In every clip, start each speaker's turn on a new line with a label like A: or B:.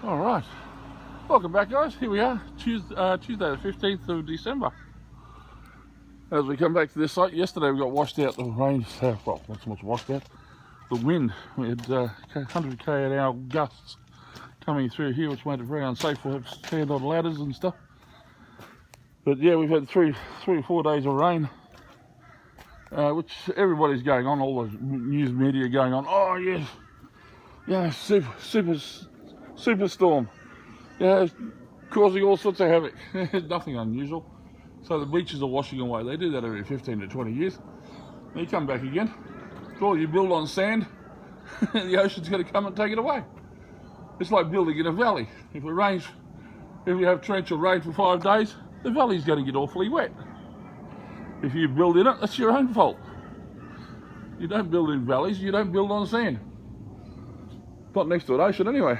A: All right, welcome back, guys. Here we are, Tuesday the 15th of December. As we come back to this site, yesterday we got washed out. The rain, well, not so much washed out. The wind, we had 100 km/h gusts coming through here, which made it very unsafe for us to stand on ladders and stuff. But yeah, we've had three or 4 days of rain, which everybody's going on. All the news media going on. Oh yes, yeah, super storm. Yeah, causing all sorts of havoc. Nothing unusual. So the beaches are washing away. They do that every 15 to 20 years. Then you come back again. Well, you build on sand, the ocean's going to come and take it away. It's like building in a valley. If you have torrential rain for 5 days, the valley's going to get awfully wet. If you build in it, that's your own fault. You don't build in valleys, you don't build on sand. Not next to an ocean anyway.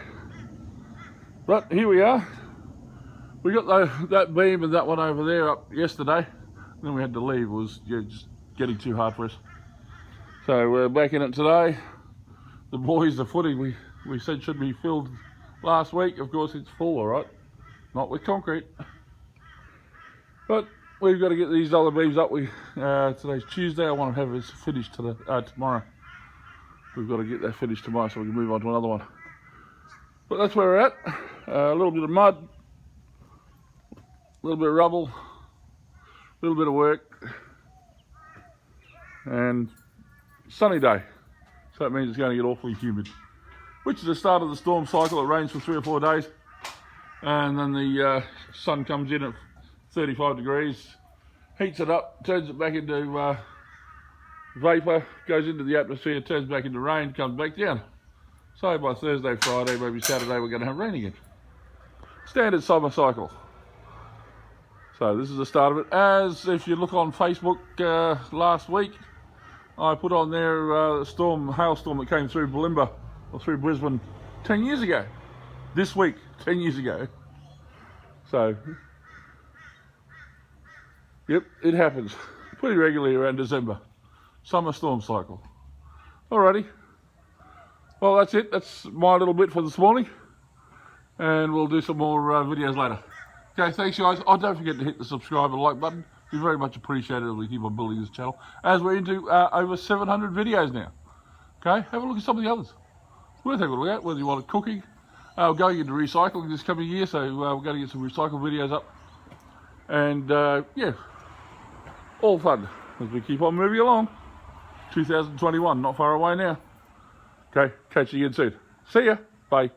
A: But here we are. We got that beam and that one over there up yesterday. And then we had to leave. It was just getting too hard for us. So we're back in it today. The boys, the footy we said should be filled last week. Of course it's full, all right. Not with concrete. But we've got to get these other beams up. Today's Tuesday. I want to have this finished tomorrow. We've got to get that finished tomorrow so we can move on to another one. But that's where we're at. A little bit of mud, a little bit of rubble, a little bit of work, and sunny day. So that means it's going to get awfully humid, which is the start of the storm cycle. It rains for 3 or 4 days, and then the sun comes in at 35 degrees, heats it up, turns it back into vapour, goes into the atmosphere, turns back into rain, comes back down. So by Thursday, Friday, maybe Saturday, we're going to have rain again. Standard summer cycle. So this is the start of it. As if you look on Facebook last week, I put on there the hailstorm that came through Bulimba, or through Brisbane 10 years ago. This week, 10 years ago. So, yep, it happens pretty regularly around December. Summer storm cycle. Alrighty. Well, that's it. That's my little bit for this morning. And we'll do some more videos later. Okay, thanks guys. Oh, don't forget to hit the subscribe and like button. It'd be very much appreciated if we keep on building this channel. As we're into over 700 videos now. Okay, have a look at some of the others. Worth having a look at, whether you want cooking. We're going into recycling this coming year, so we're going to get some recycled videos up. And yeah, all fun as we keep on moving along. 2021, not far away now. Okay, catch you again soon. See ya. Bye.